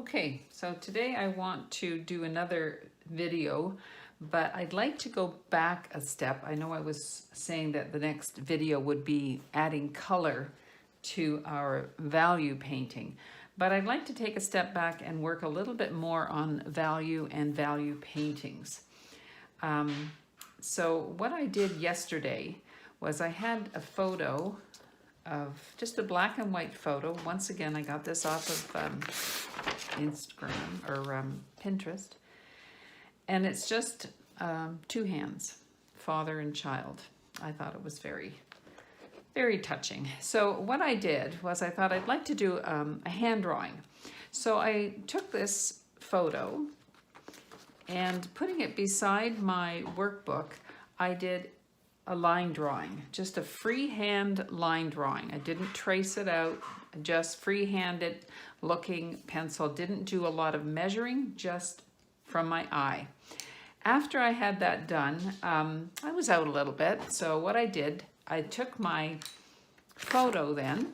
Okay, so today I want to do another video, but I'd like to go back a step. I know I was saying that the next video would be adding color to our value painting, but I'd like to take a step back and work a little bit more on value and value paintings. So what I did yesterday was I had a photo of just a black and white photo. Once again, I got this off of Instagram or Pinterest, and it's just two hands, father and child. I thought it was very, very touching. So what I did was I thought I'd like to do a hand drawing. So I took this photo and putting it beside my workbook, I did a line drawing, just a freehand line drawing. I didn't trace it out, just freehanded looking pencil. Didn't do a lot of measuring, just from my eye. After I had that done, I was out a little bit. So what I did, I took my photo then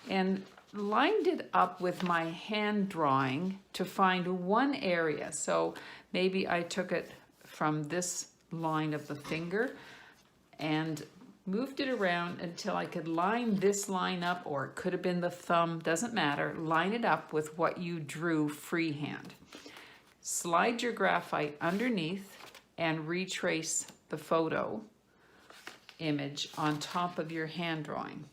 and lined it up with my hand drawing to find one area. So maybe I took it from this line of the finger and moved it around until I could line this line up, or it could have been the thumb, doesn't matter. Line it up with what you drew freehand. Slide your graphite underneath and retrace the photo image on top of your hand drawing.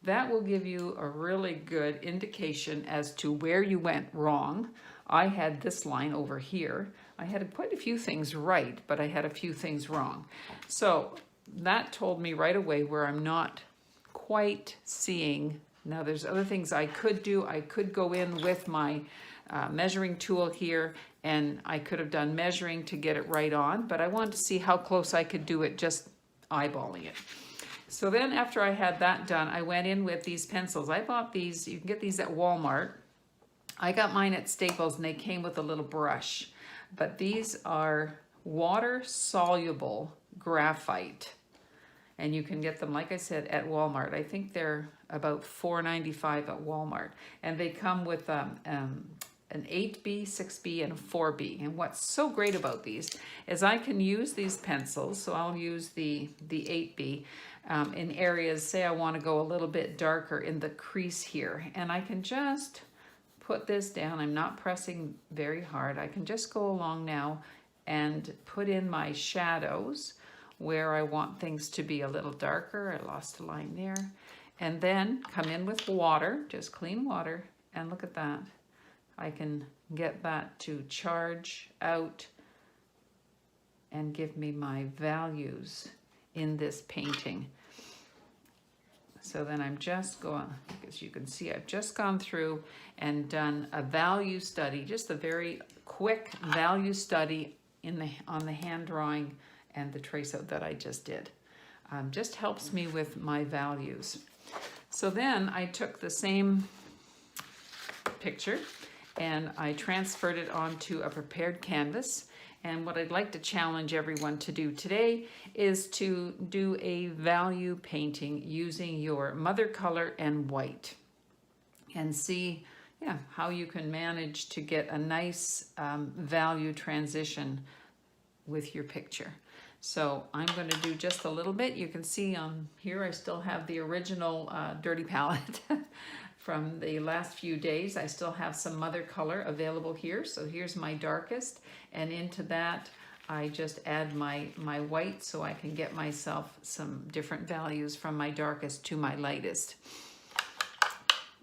That will give you a really good indication as to where you went wrong. I had this line over here. I had quite a few things right, but I had a few things wrong. So that told me right away where I'm not quite seeing. Now there's other things I could do. I could go in with my measuring tool here, and I could have done measuring to get it right on, but I wanted to see how close I could do it just eyeballing it. So then after I had that done, I went in with these pencils. I bought these, you can get these at Walmart. I got mine at Staples and they came with a little brush, but these are water-soluble graphite. And you can get them, like I said, at Walmart. I think they're about $4.95 at Walmart. And they come with an 8B, 6B, and a 4B. And what's so great about these is I can use these pencils. So I'll use the 8B in areas, say I want to go a little bit darker in the crease here. And I can just put this down. I'm not pressing very hard. I can just go along now and put in my shadows where I want things to be a little darker. I lost a line there. And then come in with water, just clean water, and look at that. I can get that to charge out and give me my values in this painting. So then I'm just going, as you can see, I've just gone through and done a value study, just a very quick value study on the hand drawing and the trace out that I just did. Just helps me with my values. So then I took the same picture and I transferred it onto a prepared canvas. And what I'd like to challenge everyone to do today is to do a value painting using your mother color and white and see how you can manage to get a nice value transition with your picture. So I'm going to do just a little bit. You can see on here I still have the original dirty palette from the last few days. I still have some mother color available here. So here's my darkest, and into that I just add my white so I can get myself some different values from my darkest to my lightest.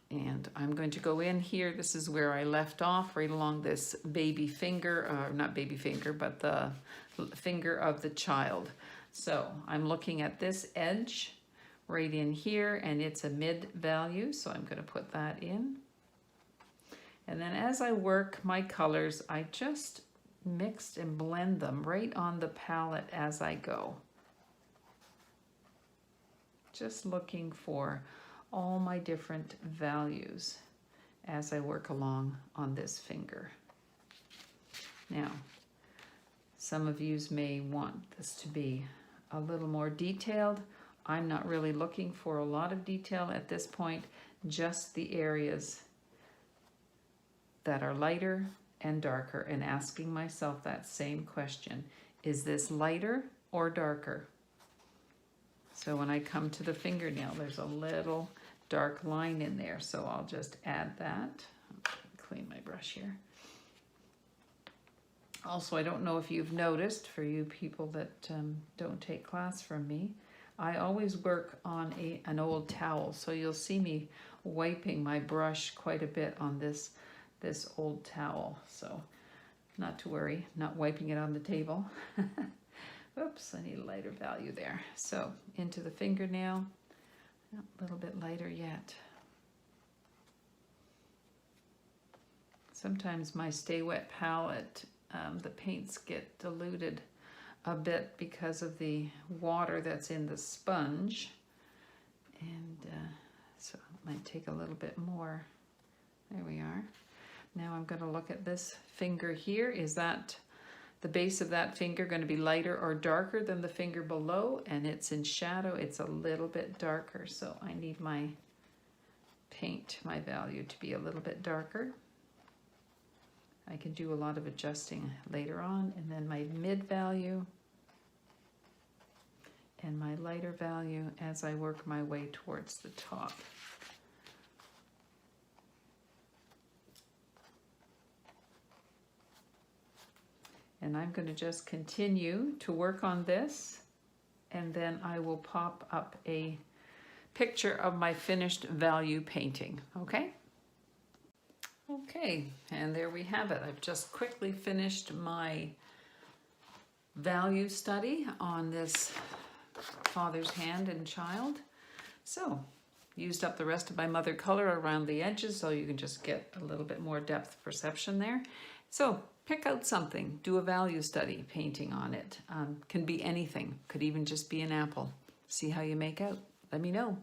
And I'm going to go in here. This is where I left off, right along this baby finger, not baby finger, but the finger of the child. So I'm looking at this edge right in here, and it's a mid value, so I'm going to put that in. And then as I work my colors, I just mix and blend them right on the palette as I go. Just looking for all my different values as I work along on this finger. Now, some of you may want this to be a little more detailed. I'm not really looking for a lot of detail at this point, just the areas that are lighter and darker and asking myself that same question. Is this lighter or darker? So when I come to the fingernail, there's a little dark line in there, so I'll just add that. Clean my brush here. Also, I don't know if you've noticed, for you people that don't take class from me, I always work on an old towel, so you'll see me wiping my brush quite a bit on this old towel. So not to worry, not wiping it on the table. Oops, I need a lighter value there. So into the fingernail, a little bit lighter yet. Sometimes my Stay Wet palette, the paints get diluted a bit because of the water that's in the sponge. And so it might take a little bit more. There we are. Now I'm going to look at this finger here. Is that the base of that finger going to be lighter or darker than the finger below? And it's in shadow, it's a little bit darker. So I need my paint, my value, to be a little bit darker. I can do a lot of adjusting later on. And then my mid value and my lighter value as I work my way towards the top. And I'm going to just continue to work on this, and then I will pop up a picture of my finished value painting, okay? Okay, and there we have it. I've just quickly finished my value study on this Father's Hand and Child. So, used up the rest of my mother color around the edges, so you can just get a little bit more depth perception there. So, pick out something, do a value study painting on it. Can be anything, could even just be an apple. See how you make out. Let me know.